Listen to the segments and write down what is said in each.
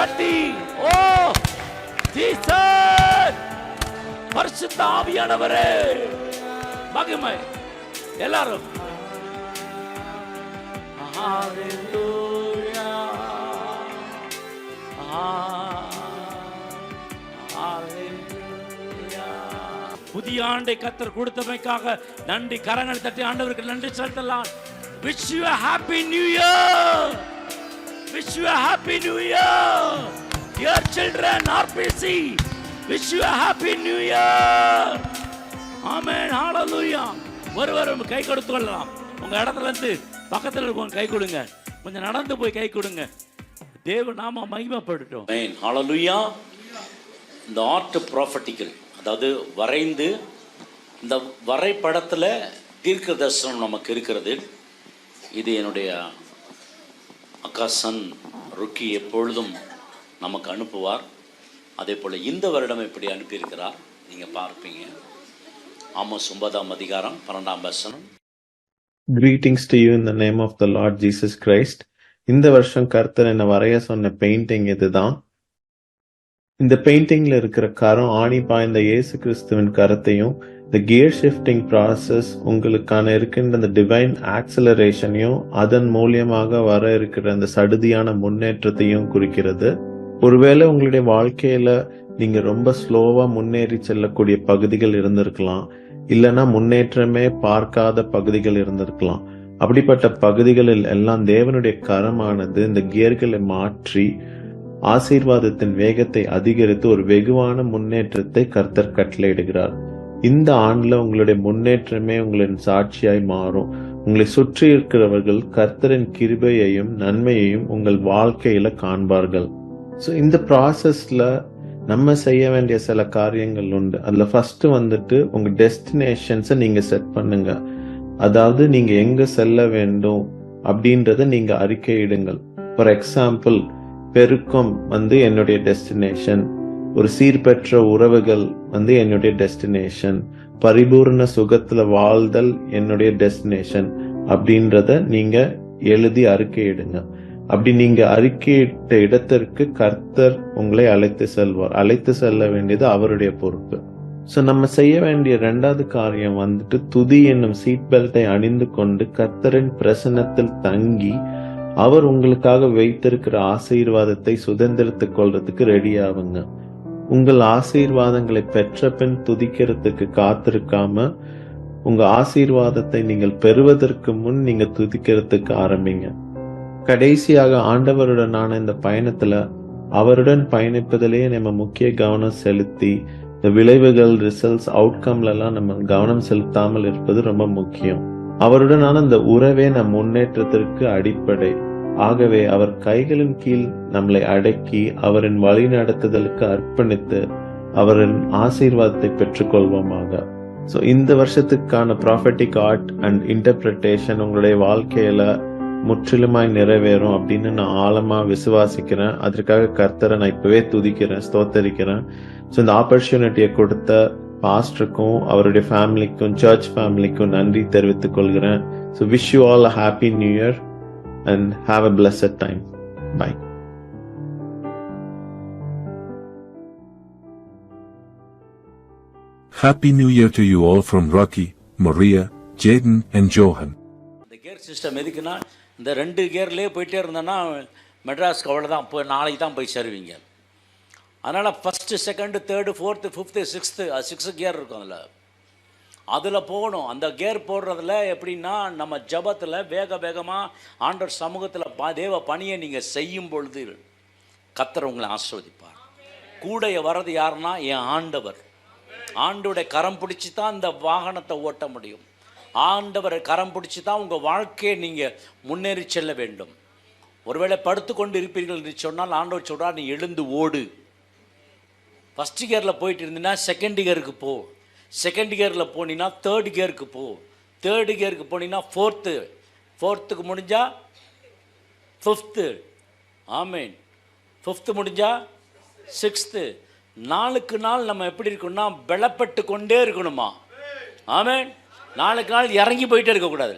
தட்டி ஓ ஜீசஸ், பரிசுத்த ஆவியானவரே மகிமை. எல்லாரும் ஹalleluya ஹalleluya. புதிய ஆண்டை கர்த்தர் கொடுத்தமைக்காக நன்றி. கரங்கள் தட்டி ஆண்டவருக்கு நன்றி செலுத்தலாம். Wish you a happy new year. Wish you a happy new year. Dear children, RPC, wish you a happy new year. Amen. Hallelujah. ஒருவரும் கை கொடுத்து கொள்ளலாம். உங்க இடத்துல இருந்து பக்கத்தில் இருக்கவங்க கை கொடுங்க. கொஞ்சம் நடந்து போய் கை கொடுங்க. தேவ நாம மகிமைப்படட்டும். Amen. Hallelujah. இந்த ஆர்ட் ப்ராஃபட்டிக்கல், அதாவது வரைந்து இந்த வரைபடத்தில் தீர்க்க தரிசனம் நமக்கு இருக்கிறது. இது என்னுடைய அக்கா சன் ருக்கி எப்பொழுதும் நமக்கு அனுப்புவார். அதே போல் இந்த வருடம் எப்படி அனுப்பியிருக்கிறார் நீங்கள் பார்ப்பீங்க. ஆமோஸ் 9ஆம் அதிகாரம் 12ஆம் வசனம். Greetings to you in the name of the Lord Jesus Christ. இந்த வருஷம் கர்த்தர் என்ன வரைய சொன்ன பெயிண்டிங் இதுதான். இந்த பெயிண்டிங்ல இருக்கிற கரம் ஆணி பாய்ந்த இயேசு கிறிஸ்துவின் கரத்தையும், இந்த கியர் ஷிஃப்டிங் ப்ராசஸ் உங்களுக்கான இருக்கின்ற அந்த டிவைன் ஆக்சலரேஷனையும் அதன் மூலியமாக வர இருக்கிற அந்த சடுதியான முன்னேற்றத்தையும் குறிக்கிறது. ஒருவேளை உங்களுடைய வாழ்க்கையில நீங்க ரொம்ப ஸ்லோவா முன்னேறி செல்லக்கூடிய பகுதிகள் இருந்திருக்கலாம், இல்லைன்னா முன்னேற்றமே பார்க்காத பகுதிகள் இருந்திருக்கலாம். அப்படிப்பட்ட பகுதிகளில் எல்லாம் தேவனுடைய கரமானது இந்த கியர்களை மாற்றி ஆசீர்வாதத்தின் வேகத்தை அதிகரித்து ஒரு வெகுவான முன்னேற்றத்தை கர்த்தர் கட்டளையிடுகிறார். இந்த ஆண்டுல உங்களுடைய முன்னேற்றமே உங்களின் சாட்சியாய் மாறும். உங்களை சுற்றி இருக்கிறவர்கள் கர்த்தரின் கிருபையையும் நன்மையையும் உங்கள் வாழ்க்கையில காண்பார்கள். ஸோ இந்த ப்ராசஸ்ல நம்ம செய்ய வேண்டிய சில காரியங்கள் உண்டு. அதுல ஃபர்ஸ்ட் வந்துட்டு உங்க டெஸ்டினேஷன்ஸை நீங்க செட் பண்ணுங்க. அதாவது நீங்க எங்க செல்ல வேண்டும் அப்படின்றத நீங்க அறிக்கையிடுங்கள். ஃபார் எக்ஸாம்பிள், பெருக்கம் என்னுடைய டெஸ்டினேஷன், ஒரு சீர்பெற்ற உறவுகள் என்னுடைய டெஸ்டினேஷன், பரிபூர்ண சுகத்துல வாழ்தல் என்னுடைய டெஸ்டினேஷன் அப்படின்றத நீங்க எழுதி அறிக்கையிடுங்க. அப்படி நீங்க அறிக்கையிட்ட இடத்திற்கு கர்த்தர் உங்களை அழைத்து செல்வார். அழைத்து செல்ல வேண்டியது அவருடைய பொறுப்பு. ஸோ நம்ம செய்ய வேண்டிய ரெண்டாவது காரியம் துதி என்னும் சீட் பெல்ட்டை அணிந்து கொண்டு கர்த்தரின் பிரசன்னத்தில் தங்கி அவர் உங்களுக்காக வைத்திருக்கிற ஆசீர்வாதத்தை சுதந்திரத்துக் கொள்றதுக்கு ரெடி ஆகுங்க. உங்கள் ஆசீர்வாதங்களை பெற்ற பின் துதிக்கிறதுக்கு காத்திருக்காம உங்க ஆசீர்வாதத்தை நீங்கள் பெறுவதற்கு முன் நீங்க துதிக்கிறதுக்கு ஆரம்பிங்க. கடைசியாக ஆண்டவருடனான இந்த பயணத்துல அவருடன் பயணிப்பதிலேயே நம்ம முக்கிய கவனம் செலுத்தி இந்த விளைவுகள், ரிசல்ட்ஸ், அவுட்கம்ல எல்லாம் நம்ம கவனம் செலுத்தாமல் இருப்பது ரொம்ப முக்கியம். அவருடனான இந்த உறவே நம் முன்னேற்றத்திற்கு அடிப்படை. ஆகவே அவர் கைகளின் கீழ் நம்மளை அடக்கி அவரின் வழி நடத்துதலுக்கு அர்ப்பணித்து அவரின் ஆசீர்வாதத்தை பெற்றுக்கொள்வோமாக. ஸோ இந்த வருஷத்துக்கான ப்ராஃபட்டிக் ஆர்ட் அண்ட் இன்டர்பிரிட்டேஷன் உங்களுடைய வாழ்க்கையில முற்றிலுமாய் நிறைவேறும் அப்படின்னு நான் ஆழமா விசுவாசிக்கிறேன். அதற்காக கர்த்தரை நான் இப்பவே துதிக்கிறேன், ஸ்தோத்தரிக்கிறேன். ஸோ இந்த ஆப்பர்ச்சுனிட்டியை கொடுத்த பாஸ்டருக்கும் அவருடைய ஃபேமிலிக்கும் சர்ச் ஃபேமிலிக்கும் நன்றி தெரிவித்துக் கொள்கிறேன். So wish you all a happy new year and have a blessed time. Bye. Happy New Year to you all from Rocky, Maria, Jaden and Johan. இந்த கியர் சிஸ்டம் எதுக்குன்னா, இந்த 2 கியர்லேயே போயிட்டே இருந்தோன்னா மெட்ராஸ்க்கு அவ்வளோதான், போய் நாளைக்கு தான் போய் சேருவீங்க. அதனால் first, second, third, fourth, fifth, sixth, 6 gear இருக்கும். அதில் போகணும். அந்த கியர் போடுறதுல எப்படின்னா, நம்ம ஜபத்தில் வேகமாக ஆண்டவர் சமூகத்தில் தேவ பணியை நீங்கள் செய்யும் பொழுது கர்த்தர் உங்களை ஆசீர்வதிப்பார். கூட வர்றது யாருன்னா என் ஆண்டவர். ஆண்டவருடைய கரம் பிடிச்சி தான் இந்த வாகனத்தை ஓட்ட முடியும். ஆண்டவரை கரம் பிடிச்சி தான் உங்கள் வாழ்க்கையை நீங்கள் முன்னேறி செல்ல வேண்டும். ஒருவேளை படுத்து கொண்டு இருப்பீர்கள் என்று சொன்னால் ஆண்டவர் சொல்கிறார், நீ எழுந்து ஓடு. ஃபஸ்ட் கியரில் போயிட்டு இருந்தீங்கன்னா செகண்ட் கியருக்கு போ. செகண்ட் கியரில் போனீங்கன்னா தேர்ட் கியருக்கு போ. தேர்டு கியருக்கு போனீங்கன்னா ஃபோர்த்துக்கு முடிஞ்சால் ஃபிஃப்த்து. ஆமீன். ஃபிஃப்த்து முடிஞ்சால் சிக்ஸ்த்து. நாளுக்கு நாள் நம்ம எப்படி இருக்கணும்னா பலப்பட்டு கொண்டே இருக்கணுமா. ஆமீன். நாளுக்கு நாள் இறங்கி போயிட்டே இருக்கக்கூடாது.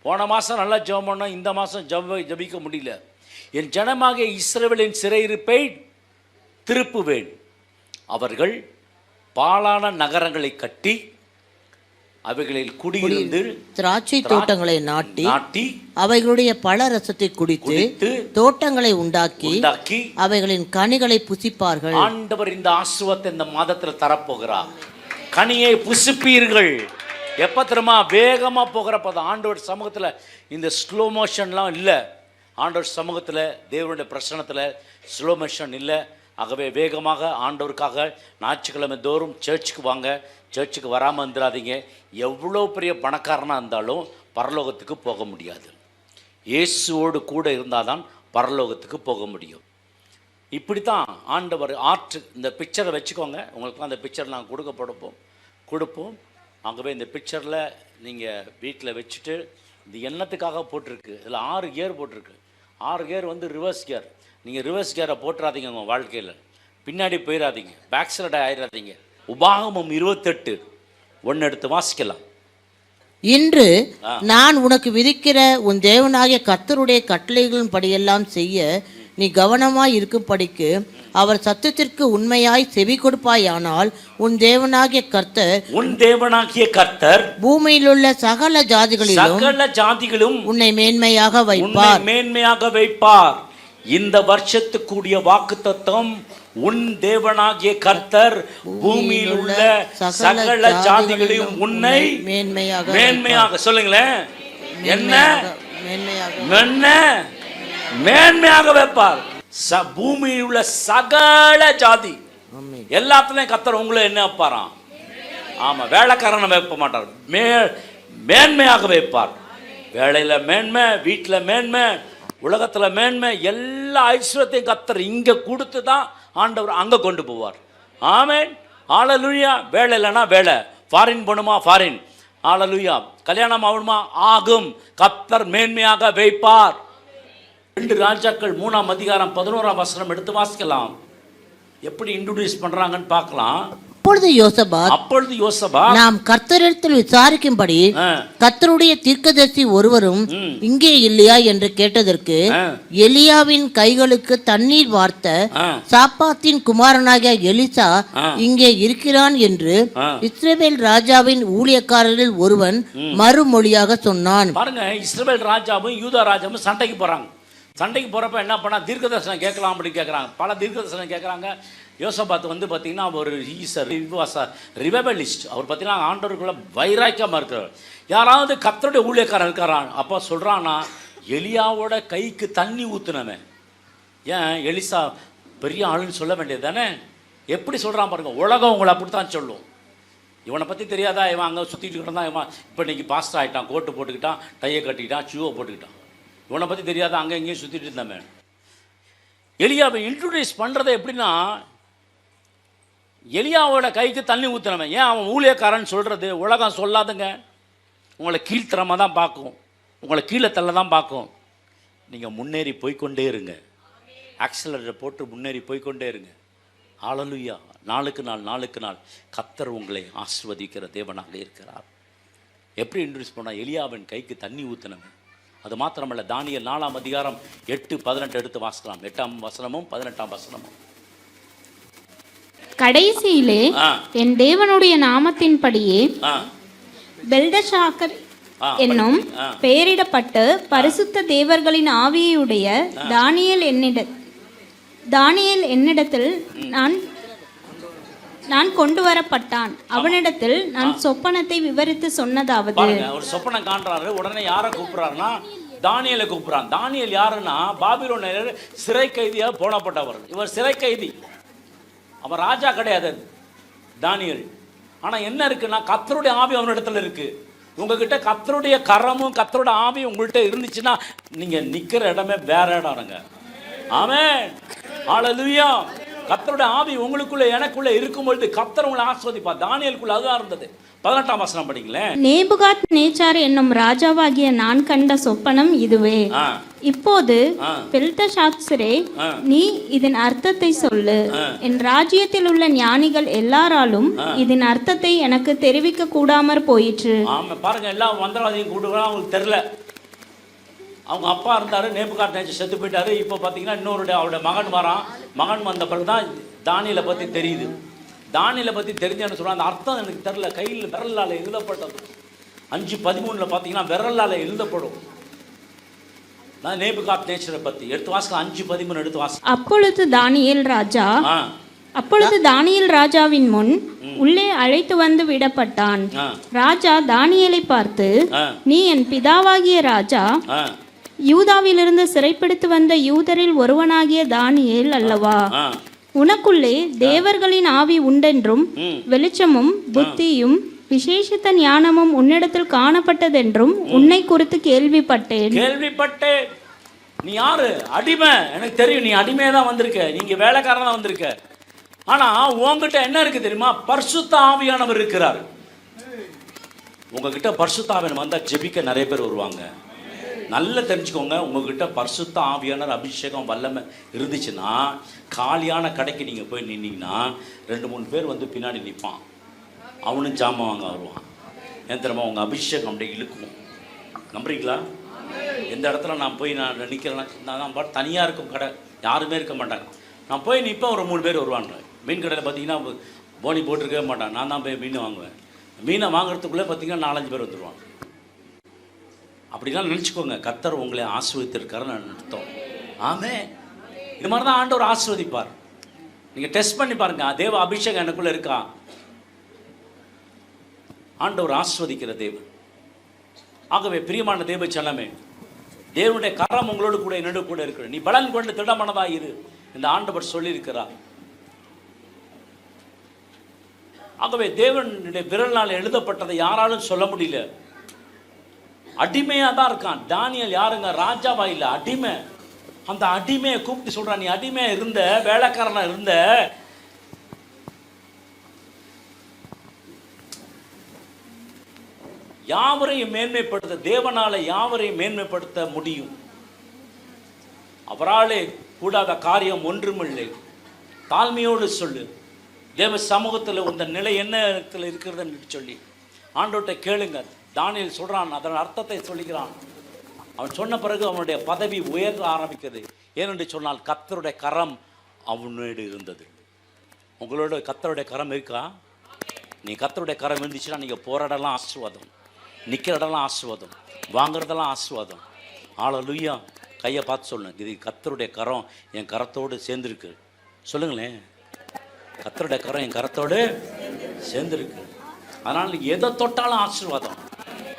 போன மாதம் நல்லா ஜெபம் பண்ணோம், இந்த மாதம் ஜபிக்க முடியல. என் ஜனமாகிய இஸ்ரவேலின் சிறையிருப்பை திருப்புவேன். அவர்கள் பாழான நகரங்களை கட்டி அவைகளில் குடியிருந்து திராட்சை தோட்டங்களை நாட்டி அவைகளுடைய பழ ரசத்தை குடித்து தோட்டங்களை உண்டாக்கி அவைகளின் கனிகளை புசிப்பார்கள். ஆண்டவர் இந்த ஆசீர்வாதத்தை இந்த மாதத்தில் தரப்போகிறார். கனியை புசிப்பீர்கள். எப்போ தெரியுமா? வேகமாக போகிறப்ப ஆண்டவர் சமூகத்தில் இந்த ஸ்லோ மோஷன்லாம் இல்லை. ஆண்டவர் சமூகத்தில் தேவனுடைய பிரசனத்தில் ஸ்லோ மோஷன் இல்லை. ஆகவே வேகமாக ஆண்டவருக்காக ஞாயிற்றுக்கிழமை தோறும் சர்ச்சுக்கு வாங்க. சர்ச்சுக்கு வராமல் வந்துடாதீங்க. எவ்வளோ பெரிய பணக்காரனாக இருந்தாலும் பரலோகத்துக்கு போக முடியாது. இயேசுவோடு கூட இருந்தால் தான் பரலோகத்துக்கு போக முடியும். இப்படி தான் ஆண்டவர் இந்த பிக்சரை வச்சுக்கோங்க. உங்களுக்கு அந்த பிக்சர் நாங்கள் கொடுப்போம். ஆகவே இந்த பிக்சரில் நீங்கள் வீட்டில் வச்சுட்டு இது என்னத்துக்காக போட்டிருக்கு, இதில் 6 கியர் போட்டிருக்கு. 6 கியர் ரிவர்ஸ் கியர். நீங்கள் ரிவர்ஸ் கியரை போட்டுறாதீங்க. உங்கள் வாழ்க்கையில் பின்னாடி போயிடாதீங்க, பேக் சைடு ஆயிடாதீங்க. உபாகமம் 28:1 எடுத்து வாசிக்கலாம். இன்று நான் உனக்கு விதிக்கிற உன் தேவனாகிய கர்த்தருடைய கட்டளைகளின் படியெல்லாம் செய்ய நீ கவனமாய் இருக்கும்படிக்கு அவர் சத்தத்திற்கு உண்மையாய் செவி கொடுப்பாயானால் உன் தேவனாகிய கர்த்தர் பூமியில் உள்ள சகல ஜாதிகளிலும் உன்னை மேன்மையாக வைப்பார். இந்த வருஷத்துக்குரிய வாக்குத்தத்தம், உன் தேவனாகிய கர்த்தர் பூமியில் உள்ள சகல ஜாதிகளையும் உன்னை மேன்மையாக சொல்லுங்களேன். என்ன மேன்மையாக வைப்பார். பூமியில் உள்ள சகல ஜாதி எல்லாத்துலயும் கர்த்தர் உங்களை என்ன வைப்பாராம்? ஆமா, வேலைக்காரனை வைக்க மாட்டார். மேன்மையாக வைப்பார். வேலையில மேன்மை, வீட்டுல மேன்மை, உலகத்துல மேன்மை, எல்லா ஐஸ்வர்யத்தையும் கர்த்தர் இங்க கொடுத்து தான் ஆண்டவர் அங்க கொண்டு போவார். ஆமென், ஹல்லேலூயா. வேலை இல்லைன்னா வேலை, ஃபாரின் போகணுமா ஃபாரின், ஹல்லேலூயா. கல்யாணம் ஆகணுமா ஆகும், கர்த்தர் மேன்மையாக வைப்பார். 2 ராஜாக்கள் 3ஆம் அதிகாரம் 11ஆம் வசனம் எடுத்து வாசிக்கலாம். எப்படி இன்ட்ரோடியூஸ் பண்றாங்கன்னு பார்க்கலாம். அப்பொழுது யோசபாத் நாம் கர்த்தரிடத்தில் விசாரிக்கும்படி கர்த்தருடைய தீர்க்கதரிசி ஒருவரும் இங்கே இல்லையா என்று கேட்டதற்கு, எலியாவின் கைகளுக்கு தண்ணீர் வார்த்த சாப்பாத்தின் குமாரனாகிய எலிசா இங்கே இருக்கிறான் என்று இஸ்ரவேல் ராஜாவின் ஊழியக்காரரில் ஒருவன் மறுமொழியாக சொன்னான். பாருங்க, இஸ்ரவேல் ராஜாவும் யூதா ராஜாவும் சண்டைக்கு போறப்ப என்ன பண்ணா, தீர்க்க தரிசனம் கேட்கலாம் அப்படின்னு கேட்குறாங்க. பல தீர்க்க தரிசனம் கேட்குறாங்க. யோசபாத் பார்த்தீங்கன்னா ஒரு ரிவைவலிஸ்ட். அவர் பார்த்தீங்கன்னா ஆண்டவருக்குள்ள வைராக்கியமாக இருக்கிறார். யாராவது கர்த்தருடைய ஊழியக்காரன் இருக்காரான். அப்போ சொல்கிறான்னா, எலியாவோட கைக்கு தண்ணி ஊற்றுனவன். ஏன் எலிசா பெரிய ஆளுன்னு சொல்ல வேண்டியது தானே? எப்படி சொல்கிறான் பாருங்க. உலகம் உங்களை அப்படித்தான் சொல்லும். இவனை பற்றி தெரியாதா, இவன் அங்கே சுற்றிட்டு தான், இவன் இப்போ இன்னைக்கு பாஸ்டர் ஆகிட்டான், கோட்டு போட்டுக்கிட்டான், டையை கட்டிக்கிட்டான், ஷூவை போட்டுக்கிட்டான். இவனை பற்றி தெரியாதா, அங்கே எங்கேயும் சுற்றிட்டு இருந்தவன். எலியாவை இன்ட்ரோடியூஸ் பண்ணுறதை எப்படின்னா, எலியாவோட கைக்கு தண்ணி ஊற்றுனவன். ஏன் அவன் ஊழியக்காரன் சொல்கிறது உலகம் சொல்லாதுங்க. உங்களை கீழ்த்தரமாக தான் பார்க்கும், உங்களை கீழே தள்ள தான் பார்க்கும். நீங்கள் முன்னேறி போய்கொண்டே இருங்க. ஆக்சிலரேட்டர் போட்டு முன்னேறி போய்கொண்டே இருங்க. ஹல்லேலூயா. நாளுக்கு நாள் கர்த்தர் உங்களை ஆசீர்வதிக்கிற தேவனாக இருக்கிறார். எப்படி இன்ட்ரோடியூஸ் பண்ணால், எலியாவின் கைக்கு தண்ணி ஊற்றினவன். அது மாத்திரமல்ல, தானியேல் 4ஆம் அதிகாரம் 8-18 எடுத்து வாசிக்கலாம். 8ஆம் வசனமும் 18ஆம் வசனமும். கடைசியிலே என் தேவனுடைய நாமத்தின்படியே பெல்தஷாசர் என்னும் பெயரிடப்பட்டு பரிசுத்த தேவர்களின் ஆவியுடைய தானியேல் என்னிடத்தில் நான் கொண்டு வரப்பட்டான். அவனிடத்தில் நான் சொப்பனத்தை விவரித்து சொன்னதாவது. ஒரு சொப்பனம் காண்றாரு. உடனே யாரை கூப்பிடுறாருன்னா, தானியேலை கூப்பிடுறான். தானியேல் யாருன்னா, பாபிலோனில் சிறை கைதியாக போனப்பட்டவர். இவர் சிறை கைதி, அவன் ராஜா கிடையாது தானியேல். ஆனால் என்ன இருக்குன்னா, கர்த்தருடைய ஆவி அவனிடத்துல இருக்கு. உங்ககிட்ட கர்த்தருடைய கரமும் கர்த்தருடைய ஆவியும் உங்கள்கிட்ட இருந்துச்சுன்னா நீங்கள் நிற்கிற இடமே வேற இடம்ங்க. ஆமென், ஹல்லேலூயா. கர்த்தருடைய ஆவி உங்களுக்குள்ள எனக்குள்ள இருக்கும்பொழுது கர்த்தர் உங்களை ஆசீர்வதிப்பார். தானியேலுக்குள்ள அதுதான் இருந்தது. 18ஆம் வசனம் படிங்களேன். நேபுகாத் நேச்சார் என்னும் ராஜாவாகிய நான் கண்ட சொப்பனம் இதுவே. இப்போது பெல்தஷாத்சரே, நீ இதன் அர்த்தத்தை சொல்லு. என் ராஜ்யத்தில் உள்ள ஞானிகள் எல்லாராலும் இதன் அர்த்தத்தை எனக்கு தெரிவிக்க கூடாமற் போயிற்று. ஆமா, பாருங்க, எல்லாம் மந்திரவாதியும் கூடுவாங்க, அவங்களுக்கு தெரியல. அவங்க அப்பா இருந்தார், நேபுகாத் நேச்சர் செத்து போயிட்டார். இப்போ பார்த்தீங்கன்னா அவருடைய மகன் வரான். மகன் வந்த பிறகு தான் தானியேலை பற்றி தெரியுது. தானியேலை பற்றி தெரிஞ்சேன்னு சொல்கிறான். அந்த அர்த்தம் எனக்கு தெரில. கையில் விரலால் எழுதப்பட்டது. 5:13 பார்த்தீங்கன்னா விரலால் எழுதப்படும். நான் நேபுகாத் நேச்சரை பற்றி எடுத்து வாசிக்கலாம். 5:13 எடுத்து வாசி. அப்பொழுது தானியேல் ராஜாவின் முன் உள்ளே அழைத்து வந்து விடப்பட்டான். ராஜா தானியேலை பார்த்து, நீ என் பிதாவாகிய ராஜா யூதாவிலிருந்து சிறைப்பிடித்து வந்த யூதரில் ஒருவனாகிய தானியேல் அல்லவா? உனக்குள்ளே தேவர்களின் ஆவி உண்டென்றும் வெளிச்சமும் புத்தியும் விசேஷித்த ஞானமும் உன்னிடத்தில் காணப்பட்டதென்றும் உன்னை குறித்து கேள்விப்பட்டேன். நீ யாரு? அடிமை. எனக்கு தெரியும், நீ அடிமையா தான் வந்திருக்க, நீங்க வேலைக்காரன் தான் வந்திருக்க. ஆனா உங்ககிட்ட என்ன இருக்கு தெரியுமா? பரிசுத்த ஆவியானவர் இருக்கிறார். உங்ககிட்ட பரிசுத்த ஆவியானவர் வந்தா ஜெபிக்க நிறைய பேர் வருவாங்க. நல்லா தெரிஞ்சுக்கோங்க, உங்ககிட்ட பரிசுத்த ஆவியானவர் அபிஷேகம் வல்லமை இருந்துச்சுன்னா காலியான கடைக்கு நீங்கள் போய் நின்னீங்கன்னா 2-3 பேர் வந்து பின்னாடி நிற்பான். அவனும் ஜாமான் வாங்க வருவான். ஏன் தெரியுமா? உங்கள் அபிஷேகம் அப்படியே இழுக்கும். நம்புறீங்களா? எந்த இடத்துல நான் போய் நிற்கிறேன்னா, நான் பாட்டு தனியாக இருக்கும் கடை, யாருமே இருக்க மாட்டாங்க. நான் போய் நிற்பேன், ஒரு 3 பேர் வருவாங்க. மீன் கடையில் பார்த்தீங்கன்னா போனி போட்டிருக்கவே மாட்டான். நான் தான் போய் மீன் வாங்குவேன். மீனை வாங்குறதுக்குள்ளே பார்த்தீங்கன்னா 4-5 பேர் வந்துடுவாங்க. அப்படிலாம் நினச்சிக்கோங்க. கர்த்தர் உங்களை ஆசீர்வதித்திருக்காருன்னு அர்த்தம். ஆமே, இது மாதிரி தான் ஆண்டவர் ஆசீர்வதிப்பார். நீங்கள் டெஸ்ட் பண்ணி பாருங்க, தேவ அபிஷேகம் எனக்குள்ளே இருக்கா? ஆண்டவர் ஆசீர்வதிக்கிற தேவன். ஆகவே பிரியமான தேவ சனமே, தேவனுடைய கரம் உங்களோடு கூட என்னோடு கூட இருக்கிற, நீ பலன் கொண்டு திடமானதாக இரு இந்த ஆண்டவர் சொல்லியிருக்கிறார். ஆகவே தேவனுடைய விரலால் எழுதப்பட்டதை யாராலும் சொல்ல முடியல. அடிமையாக தான் இருக்கான். தானியேல் யாருங்க? ராஜாவா இல்லை, அடிமை. அந்த அடிமையை கூப்பிட்டு சொல்றான், நீ அடிமையா இருந்த, வேலைக்காரனா இருந்த, யாவரையும் மேன்மைப்படுத்த, தேவனால யாவரையும் மேன்மைப்படுத்த முடியும். அவராலே கூடாத காரியம் ஒன்றுமில்லை. தாழ்மையோடு சொல்லு. தேவ சமூகத்தில் உந்த நிலை என்ன இருக்கிறதுன்னு சொல்லி ஆண்டவர்கிட்ட கேளுங்க. தானியேல் சொல்கிறான், அதன் அர்த்தத்தை சொல்லுகிறான். அவன் சொன்ன பிறகு அவனுடைய பதவி உயர ஆரம்பிக்கிறது. ஏனென்று சொன்னால் கர்த்தருடைய கரம் அவனோடு இருந்தது. உங்களோட கர்த்தருடைய கரம் இருக்கா? நீ கர்த்தருடைய கரம் இருந்துச்சுன்னா நீங்கள் போகிற இடம்லாம் ஆசீர்வாதம், நிற்கிற இடம்லாம் ஆசீர்வாதம், வாங்குறதெல்லாம் ஆசீர்வாதம். ஹல்லேலூயா. கையை பார்த்து சொல்லுங்க, இது கர்த்தருடைய கரம் என் கரத்தோடு சேர்ந்துருக்கு. சொல்லுங்களேன், கர்த்தருடைய கரம் என் கரத்தோடு சேர்ந்துருக்கு. அதனால் நீங்கள் எதை தொட்டாலும் ஆசீர்வாதம்.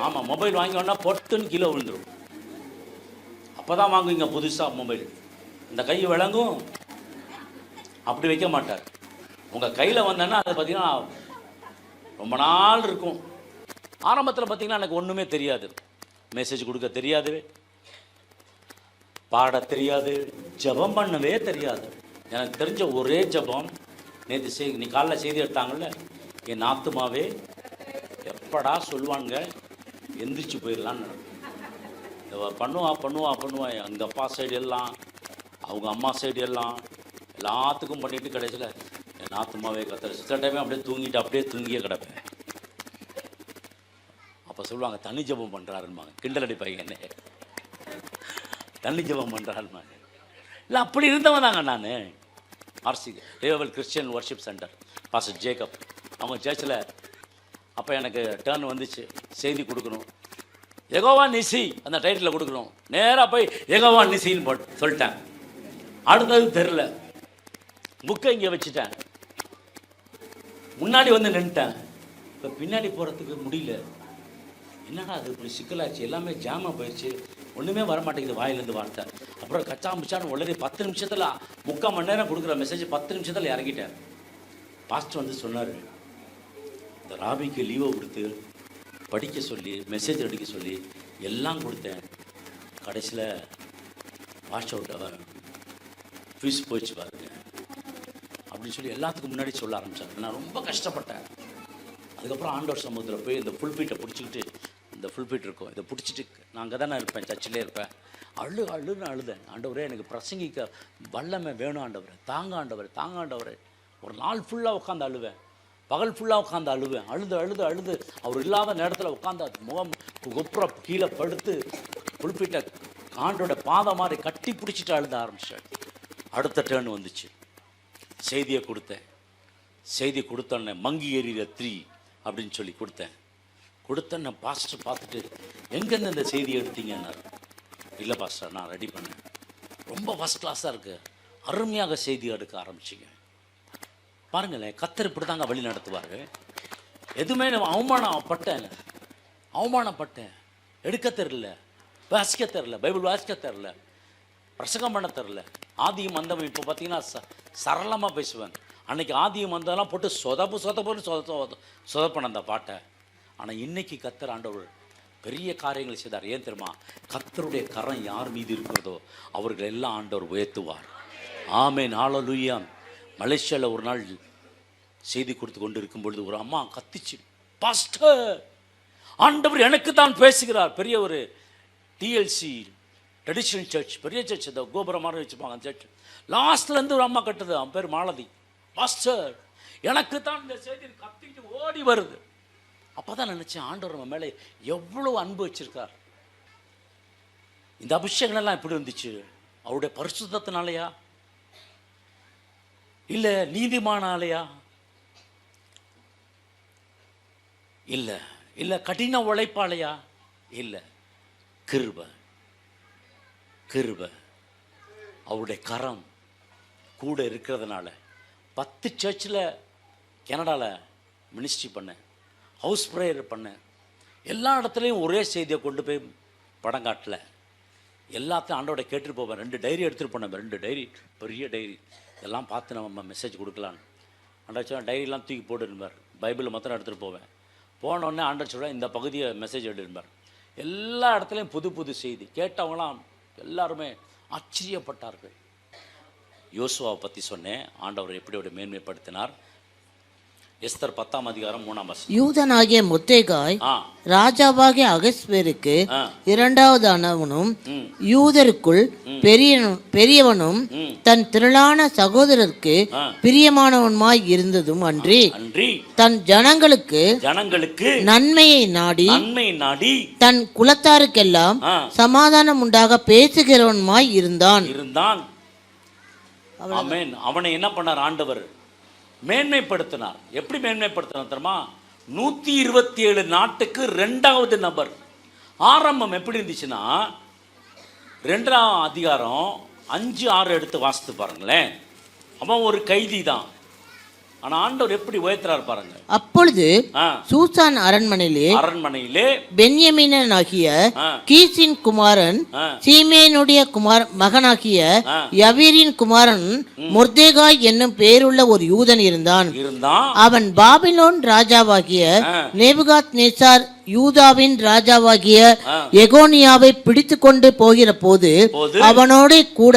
ஆமாம், மொபைல் வாங்கி வேணா பொட்டுன்னு கீழே விழுந்துடும். அப்போ தான் வாங்குவீங்க புதுசாக மொபைல். இந்த கை விளங்கும், அப்படி வைக்க மாட்டார். உங்கள் கையில் வந்தேன்னா அதை பார்த்தீங்கன்னா ரொம்ப நாள் இருக்கும். ஆரம்பத்தில் பார்த்தீங்கன்னா எனக்கு ஒன்றுமே தெரியாது, மெசேஜ் கொடுக்க தெரியாது, பாட தெரியாது, ஜபம் பண்ணவே தெரியாது. எனக்கு தெரிஞ்ச ஒரே ஜபம், நேற்று நீ காலைல செய்தி எடுத்தாங்கல்ல, என் ஆத்துமாவே எப்படா சொல்லுவாங்க எந்திரிச்சு போயிடலான்னு பண்ணுவா. எங்கள் அப்பா சைடு எல்லாம், அவங்க அம்மா சைடு எல்லாம், எல்லாத்துக்கும் பண்ணிவிட்டு கடைசியில் என் ஆத்துமாவே கத்துற. சில டைமே அப்படியே தூங்கியே கிடப்பேன். அப்போ சொல்லுவாங்க தண்ணி ஜபம் பண்ணுறாருன்பாங்க, கிண்டல் அடிப்பாங்க என்ன, தண்ணி ஜபம் பண்ணுறாருமாங்க. இல்லை, அப்படி இருந்தவன் தாங்க நான். RC revival Christian worship centre pastor Jacob அவங்க சர்ச்சில். அப்போ எனக்கு டேர்ன் வந்துச்சு, செய்தி கொடுக்கணும். யெகோவா நிசி அந்த டைட்டில் கொடுக்கணும். நேராக போய் யெகோவா நிசின்னு சொல்லிட்டேன். அடுத்தது தெரில, புக்கை இங்கே வச்சுட்டேன், முன்னாடி வந்து நின்றுட்டேன். இப்போ பின்னாடி போகிறதுக்கு முடியல. என்னடா அது இப்படி சிக்கலாச்சு, எல்லாமே ஜாமாக போயிடுச்சு, ஒன்றுமே வரமாட்டேங்குது வாயிலேருந்து வார்த்தை. அப்புறம் கச்சாம்பிச்சான்னு உடனே 10 நிமிஷத்தில் 3/4 மணி நேரம் கொடுக்குற மெசேஜ் 10 நிமிஷத்தில் இறங்கிட்டேன். பாஸ்டர் வந்து சொன்னார், இந்த ராபிக்கு லீவை கொடுத்து படிக்க சொல்லி, மெசேஜ் அடிக்க சொல்லி எல்லாம் கொடுத்தேன். கடைசியில் வாஷ் அவுட் ஃபீஸ் போயிடுச்சு பாருங்க அப்படின்னு சொல்லி எல்லாத்துக்கும் முன்னாடி சொல்ல ஆரம்பித்தாங்க. நான் ரொம்ப கஷ்டப்பட்டேன். அதுக்கப்புறம் ஆண்டவர் சமூகத்தில் போய் இந்த ஃபுல்பீட்டை பிடிச்சிக்கிட்டு, இந்த ஃபுல்பீட் இருக்கும், இதை பிடிச்சிட்டு நான் அங்கே தானே இருப்பேன், சர்ச்சிலே இருப்பேன். அழுன்னு அழுதேன். ஆண்டவரே, எனக்கு பிரசங்கிக்க வல்லமை வேணும் ஆண்டவரே, தாங்க ஆண்டவரே. ஒரு நாள் ஃபுல்லாக உட்காந்து அழுவேன், பகல் ஃபுல்லாக உட்காந்து அழுவேன். அழுது அவர் இல்லாத நேரத்தில் உட்காந்து முகம் கொப்புற கீழே படுத்து ஃபுல்பீட்டை ஆண்டோட பாதம் மாதிரி கட்டி பிடிச்சிட்டு அழுத ஆரம்பிச்சாள். அடுத்த டேர்ன் வந்துச்சு. செய்தியை கொடுத்தேன். செய்தி கொடுத்தோன்னே மங்கி ஏறிய 3 அப்படின்னு சொல்லி கொடுத்தேன்னு பாஸ்டர் பார்த்துட்டு, எங்கேருந்து இந்த செய்தியை எடுத்தீங்கன்னாரு. இல்லை பாஸ்டர், நான் ரெடி பண்ணேன், ரொம்ப ஃபஸ்ட் கிளாஸாக இருக்குது, அருமையாக செய்தி எடுக்க ஆரம்பிச்சிங்க. பாருங்களேன், கர்த்தர் இப்படி தாங்க வழி நடத்துவார். எதுவுமே நான் அவமானப்பட்டேன், எடுக்க தெரில, வாசிக்க தெரில, பைபிள் வாசிக்க தெரில, பிரசங்கம் பண்ண தெரில. ஆதியும் அந்தமும் இப்போ பார்த்தீங்கன்னா சரளமாக பேசுவேன். அன்றைக்கி ஆதியும் அந்தெல்லாம் போட்டு சொதப்பண்ண அந்த பாட்டை. ஆனால் இன்னைக்கு கர்த்தர் ஆண்டவர் பெரிய காரியங்களை செய்தார். ஏன் தெரியுமா? கர்த்தருடைய கரம் யார் மீது இருக்கிறதோ அவர்கள் எல்லாம் ஆண்டவர் உயர்த்துவார். ஆமென், ஹல்லேலூயா. மலேசியாவில் ஒரு நாள் செய்தி கொடுத்து கொண்டு இருக்கும் பொழுது ஒரு அம்மா கத்திச்சு, பாஸ்டர், ஆண்டவர் எனக்கு தான் பேசுகிறார். பெரிய ஒரு டிஎல்சி ட்ரெடிஷ்னல் சர்ச், பெரிய சர்ச், அந்த கோபுரமாக வச்சுப்பாங்க அந்த சர்ச். லாஸ்ட்லேருந்து ஒரு அம்மா கட்டுது, அவன் பேர் மாலதி. பாஸ்டர், எனக்கு தான் இந்த செய்தி கத்திட்டு ஓடி வருது. அப்போ தான் நினச்சேன், ஆண்டவர் நம்ம மேலே எவ்வளோ அன்பு வச்சிருக்கார். இந்த அபிஷேகங்கள்லாம் எப்படி இருந்துச்சு? அவருடைய பரிசுத்தத்தினாலையா, இல்லை நீதிமானாலையா, இல்லை கடின உழைப்பாளையா, இல்லை கிருபை. அவருடைய கரம் கூட இருக்கிறதுனால 10 சர்ச்சில் கனடாவில் மினிஸ்ட்ரி பண்ணேன், ஹவுஸ் ப்ரேயர் பண்ணேன். எல்லா இடத்துலையும் ஒரே செய்தியை கொண்டு போய் படம் காட்டல, எல்லாத்தையும் ஆண்டோட கேட்டுட்டு போவேன். 2 டைரி எடுத்துகிட்டு போனேன், 2 டைரி, பெரிய டைரி. இதெல்லாம் பார்த்து நம்ம மெசேஜ் கொடுக்கலான்னு ஆண்டா டைரிலாம் தூக்கி போட்டுருப்பார். பைபிளை மொத்தம் எடுத்துகிட்டு போவேன். போனோடனே ஆண்டர் சொல்ல, இந்த பகுதியை மெசேஜ் எடுப்பார். எல்லா இடத்துலையும் புது செய்தி கேட்டவங்களாம் எல்லாருமே ஆச்சரியப்பட்டார்கள். யோசுவாவை பற்றி சொன்னேன், ஆண்டவர் எப்படி அவரை மேன்மைப்படுத்தினார். எஸ்தர் 10ஆம் அதிகாரம் 3ஆம் வசனம். யூதனாகிய மொர்தெகாய் ராஜாவாகிய அகஸ்வேருக்கு இரண்டாவதானவனும் யூதருக்குள் பெரியவனும் தன் திரளான சகோதரருக்கு பிரியமானவனுமாய் இருந்ததும் அன்றி தன் ஜனங்களுக்கு நன்மையை நாடி தன் குலத்தாருக்கெல்லாம் சமாதானம் உண்டாக பேசுகிறவனுமாய் இருந்தான். ஆமென். அவனை என்ன பண்ணார்? ஆண்டவர் மேன்மைப்படுத்தினார். எப்படி மேன்மைப்படுத்தினார் தெரியுமா? 127 நாட்டுக்கு 2வது நபர். ஆரம்பம் எப்படி இருந்துச்சுன்னா, 2ஆம் அதிகாரம் 5-6 எடுத்து வாசித்து பாருங்களேன். அவன் ஒரு கைதி தான், ஆனா ஆண்டவர் எப்படி உயர்த்துறார் பாருங்க. அப்பொழுது சூசான் அரண்மனையிலே பென்யமீனாகிய கீசின் குமாரன் சீமேனுடைய மகனாகிய யவீரின் குமாரன் மொர்தெகாய் என்னும் பெயருள்ள ஒரு யூதன் இருந்தான். அவன் பாபிலோன் ராஜாவாகிய நேபுகாத்நேச்சார் யூதாவின் ராஜாவாகிய எகோனியாவை பிடித்து கொண்டு போகிற போது அவனோட கூட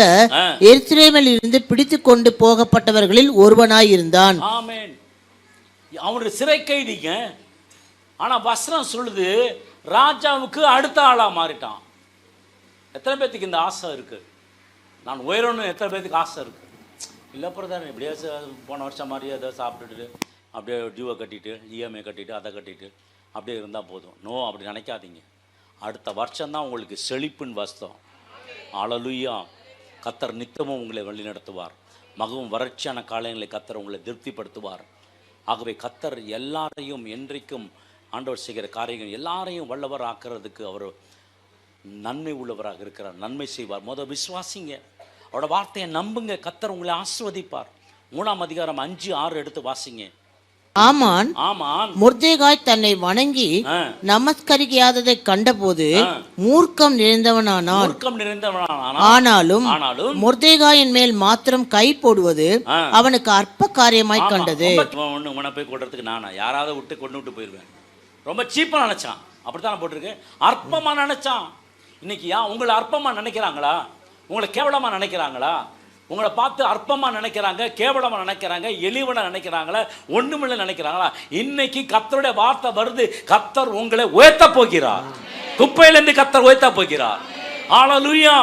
எருசலேமில் இருந்து பிடித்து கொண்டு போகப்பட்டவர்களில் ஒருவனாயிருந்தான். ஆமென். அவனுடைய சிறை கைதிங்க. ஆனா வசனம் சொல்லுது, ராஜாவுக்கு அடுத்த ஆளா மாறிட்டான். எத்தனை பேத்துக்கு இந்த ஆசை இருக்கு? நான் உயரணும். எத்தனை பேத்துக்கு ஆசை இருக்கு? இல்லை பிரதான இப்படியே போன வருஷம் மாதிரியே ஏதோ சாப்பிட்டுட்டு அப்படியே டியூவை கட்டிட்டு, இஎம்ஐ கட்டிட்டு, அதை கட்டிட்டு அப்படியே இருந்தால் போதும். நோ, அப்படி நினைக்காதீங்க. அடுத்த வருஷம்தான் உங்களுக்கு செழிப்புன்னு வஸ்தம். ஹல்லேலூயா. கர்த்தர் நித்தமும் உங்களை வழி நடத்துவார். மகவும் வறட்சியான காலங்களை கர்த்தர் உங்களை திருப்திப்படுத்துவார். ஆகவே கர்த்தர் எல்லாரையும் என்றைக்கும் ஆண்டவர் செய்கிற காரியங்கள் எல்லாரையும் வல்லவர் ஆக்கிறதுக்கு அவர் நன்மை உள்ளவராக இருக்கிறார். நன்மை செய்வார். முதல் விசுவாசிங்க, அவரோட வார்த்தையை நம்புங்க. கர்த்தர் உங்களை ஆசீர்வதிப்பார். 3ஆம் அதிகாரம் 5-6 எடுத்து வாசிங்க. ஆமான் மொர்தெகாய் தன்னை வணங்கி நமஸ்கரிக்காததை கண்டபோது மூர்க்கம் நிறைந்தவனானான். ஆனாலும் மொர்தெகாயின் மேல் மாத்திரம் கை போடுவது அவனுக்கு அற்ப காரியமாய் கண்டது. போய் கொடுறதுக்கு நானா யாராவது விட்டு கொண்டு போயிருவேன். ரொம்ப சீப்பா நினைச்சான். அப்படித்தான் போட்டிருக்கு. அற்பமா நினைச்சான். இன்னைக்கு உங்களை அற்பமா நினைக்கிறாங்களா? உங்களை கேவலமா நினைக்கிறாங்களா? உங்களை பார்த்து அற்பமாக நினைக்கிறாங்க, கேவலமாக நினைக்கிறாங்க, எளிவனை நினைக்கிறாங்களா, ஒன்றுமில்லை நினைக்கிறாங்களா? இன்னைக்கு கர்த்தருடைய வார்த்தை வருது. கர்த்தர் உங்களை உயர்த்த போகிறார். குப்பையிலிருந்து கர்த்தர் உயர்த்த போகிறார். ஹல்லேலூயா.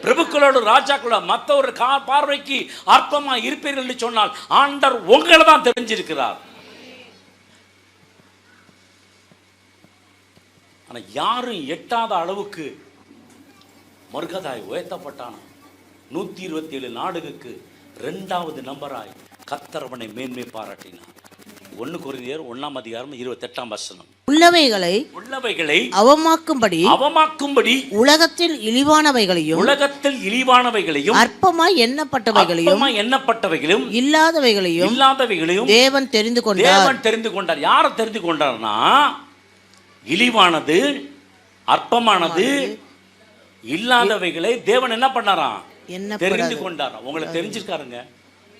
பிரபுக்களோடு ராஜாக்களோட மற்ற ஒரு பார்வைக்கு அற்பமாக இருப்பீர்கள் என்று சொன்னால் ஆண்டவர் உங்களை தான் தெரிஞ்சிருக்கிறார். ஆனால் யாரும் எட்டாத அளவுக்கு மர்கதாய் உயர்த்தப்பட்டான். 127 நாடுகளுக்கு 2வது நம்பராய் கர்த்தர் அவனை மேன்மை பாராட்டினார். 1 கொரிந்தியர் 1:28 உள்ளவைகளை அவமாக்கும்படி உலகத்தில் இழிவானவைகளையும் அற்பமாய் எண்ணப்பட்டவைகளையும் இல்லாதவைகளையும் தேவன் தெரிந்து கொண்டார். யாரை தெரிந்து கொண்டார்னா, இழிவானது, அற்பமானது, இல்லாதவைகளை தேவன் என்ன பண்ணாராம்? தெரிந்து கொண்டாராம். உங்களை தெரிஞ்சிருக்காருங்க.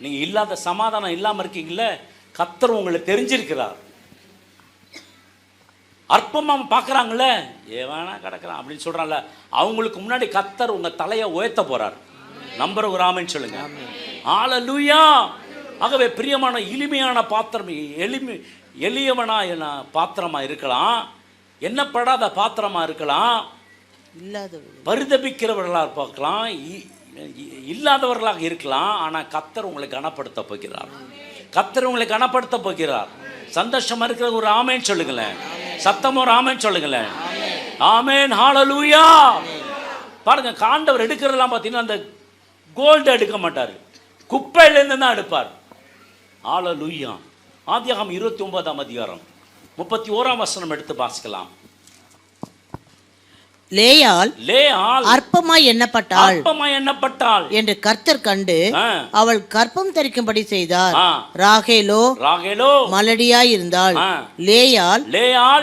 நீங்க இல்லாத சமாதானம் இல்லாம இருக்கீங்களே, கர்த்தர் உங்களை தெரிஞ்சிருக்கிறார். அற்பமா பார்க்குறாங்களே, ஏவானா கிடக்கிறான் அப்படின்னு சொல்கிறான்ல, அவங்களுக்கு முன்னாடி கர்த்தர் உங்கள் தலையை உயர்த்த போகிறார். நம்புற ஒரு ஆமென் சொல்லுங்க. ஹல்லேலூயா. ஆகவே பிரியமான எளிமையான பாத்திரம், எளியவனா பாத்திரமாக இருக்கலாம், எண்ணப்படாத பாத்திரமாக இருக்கலாம், பரிதபிக்கிறவர்களாக பார்க்கலாம், இல்லாதவர்களாக இருக்கலாம். ஆனால் கர்த்தர் உங்களை கனப்படுத்த போகிறார். கர்த்தர் உங்களை கனப்படுத்த போகிறார். சந்தோஷமா இருக்கிற ஒரு ஆமென் சொல்லுங்களேன். சத்தம் ஒரு ஆமென் சொல்லுங்களேன். ஆமென். ஹல்லேலூயா. பாருங்க, ஆண்டவர் எடுக்கிறதெல்லாம் பார்த்தீங்கன்னா அந்த கோல்டு எடுக்க மாட்டார், குப்பையிலேருந்து தான் எடுப்பார். ஹல்லேலூயா. ஆதியாகமம் 29 எடுத்து வாசிக்கலாம். லேயாள் அற்பமாய் எண்ணப்பட்டாள் என்று கர்த்தர் கண்டு அவள் கற்பம் தரிக்கும்படி செய்தார். ராகேலோ மலடியாய் இருந்தாள். லேயாள்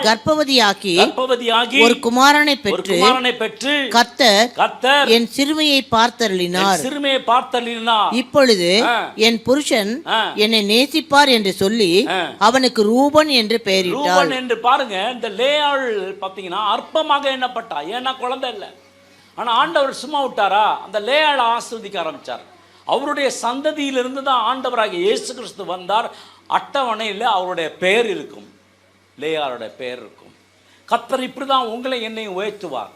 கர்ப்பவதியாகி ஒரு குமாரனை பெற்று கர்த்தர் என் சிறுமையை பார்த்தருளினார். இப்பொழுது என் புருஷன் என்னை நேசிப்பார் என்று சொல்லி அவனுக்கு ரூபன் என்று பெயரிட்டாள். என்று பாருங்க, இந்த லேயாள் பார்த்தீங்கன்னா அற்பமாக எண்ணப்பட்டா. ஏன்னா குழந்தை இல்லை. ஆனால் ஆண்டவர் சும்மா விட்டாரா? அந்த லேயாளை ஆஸ்வதிக்க ஆரம்பித்தார். அவருடைய சந்ததியிலிருந்து தான் ஆண்டவராகிய இயேசு கிறிஸ்து வந்தார். அட்டவணையில் அவருடைய பெயர் இருக்கும், லேயாளுடைய பெயர் இருக்கும். கர்த்தர் இப்படி தான் உங்களை என்னையும் உயர்த்துவார்.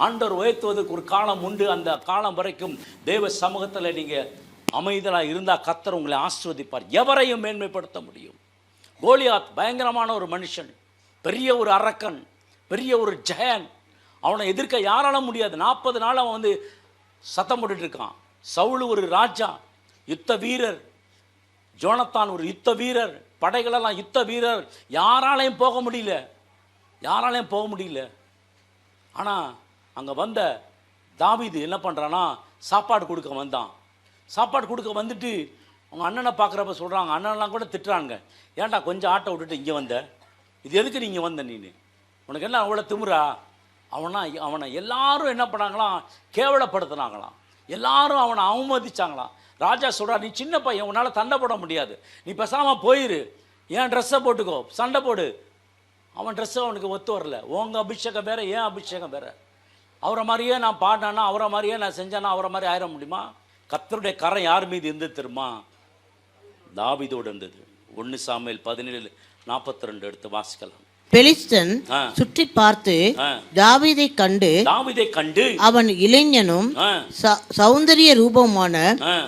ஆண்டவர் உயர்த்துவதற்கு ஒரு காலம் உண்டு. அந்த காலம் வரைக்கும் தேவ சமூகத்தில் நீங்கள் அமைதலாக இருந்தால் கர்த்தர் உங்களை ஆஸ்வதிப்பார். எவரையும் மேன்மைப்படுத்த முடியும். கோலியாத் பயங்கரமான ஒரு மனுஷன், பெரிய ஒரு அரக்கன், பெரிய ஒரு ஜெயன். அவனை எதிர்க்க யாரால முடியாது. 40 நாள் அவன் சத்தம் போட்டுட்டு இருக்கான். சவுல் ஒரு ராஜா, யுத்த வீரர். ஜோனத்தான் ஒரு யுத்த வீரர், படைகளெல்லாம் யுத்த வீரர். யாராலையும் போக முடியல. ஆனால் அங்கே வந்த தாவீது என்ன பண்ணுறான்னா, சாப்பாடு கொடுக்க வந்தான். சாப்பாடு கொடுக்க வந்துட்டு அவங்க அண்ணனை பார்க்குறப்ப சொல்கிறாங்க, அண்ணன்லாம் கூட திட்டுறாங்க, ஏன்டா கொஞ்சம் ஆட்டை விட்டுட்டு இங்கே வந்த, இது எதுக்கு நீங்கள் வந்த, நீ உனக்கு என்ன அவ்வளோ திமுறா? அவனை எல்லாரும் என்ன பண்ணாங்களாம், கேவலப்படுத்தினாங்களாம். எல்லாரும் அவனை அவமதிச்சாங்களாம். ராஜா சொல்கிறார், நீ சின்ன பையன், உன்னால் சண்டை போட முடியாது, நீ பேசாமல் போயிரு, ஏன் ட்ரெஸ்ஸை போட்டுக்கோ, சண்டை போடு. அவன் ட்ரெஸ்ஸை அவனுக்கு ஒத்து வரல. உங்கள் அபிஷேகம் வேறு, ஏன் அபிஷேகம் வேறு. அவரை மாதிரியே நான் பாடினானா, அவரை மாதிரியே நான் செஞ்சானா, அவரை மாதிரி ஆயிட முடியுமா? கர்த்தருடைய கரம் யார் மீது இருந்தது தெரியுமா? தாவீதோடு இருந்தது. 1 சாமுவேல் 17:42 எடுத்து வாசிக்கலாம். பெலிஸ்தன் சுற்றி பார்த்து தாவீதை கண்டு அவன் இளைஞனும் சௌந்தரிய ரூபமான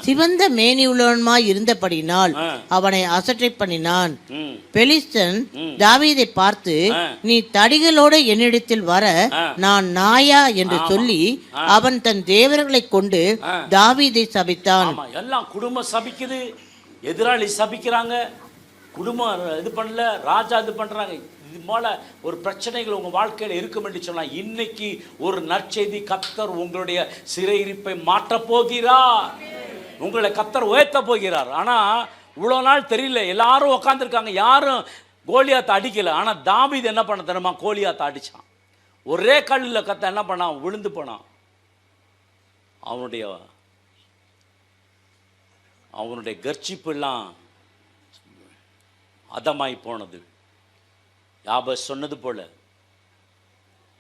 சிவந்த மேனியுள்ளவனுமாய் இருந்தபடினால் அவனை அசட்டை பண்ணினான். பெலிஸ்தன் தாவீதை பார்த்து, நீ தடிகளோடு என்னிடத்தில் வர நான் நாயா என்று சொல்லி அவன் தன் தேவர்களை கொண்டு தாவீதை சபித்தான். எல்லாம் குடும்பம் சபிக்குது, எதிராளி சபிக்கிறாங்க, குடும்பம் இது பண்ணல, ராஜா இது பண்றாங்க. இது போல ஒரு பிரச்சனைகள் உங்கள் வாழ்க்கையில் இருக்கும் என்று சொன்னால், இன்னைக்கு ஒரு நற்செய்தி, கர்த்தர் உங்களுடைய சிறையிருப்பை மாற்றப் போகிறார். உங்களை கர்த்தர் உயர்த்த போகிறார். ஆனால் இவ்வளோ நாள் தெரியல, எல்லாரும் உட்காந்துருக்காங்க, யாரும் கோலியாத்தை அடிக்கலை. ஆனால் தாவீது என்ன பண்ண தெரியுமா? கோலியாத்தை அடித்தான். ஒரே கல்லில் கர்த்தர் என்ன பண்ணான்? விழுந்து போனான். அவனுடைய கர்ச்சிப்பெல்லாம் அதமாய் போனது. யாபேஸ் சொன்னது போல,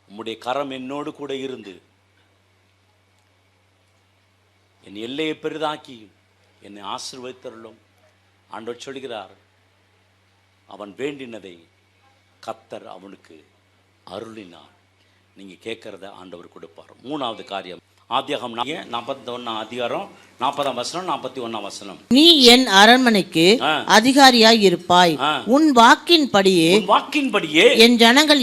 உம்முடைய கரம் என்னோடு கூட இருந்து என் எல்லையை பெரிதாக்கி என்னை ஆசீர்வதித்தருளும். ஆண்டவர் சொல்கிறார், அவன் வேண்டினதை கர்த்தர் அவனுக்கு அருளினார். நீங்கள் கேட்குறத ஆண்டவர் கொடுப்பார். 3வது காரியம், ஆதியாகமம் 41 அதிகாரம் 40 வசனம் 41 வசனம். நீ என் அரண்மனைக்கு அதிகாரியாய் இருப்பாய், உன் வாக்கின்படியே என் ஜனங்கள்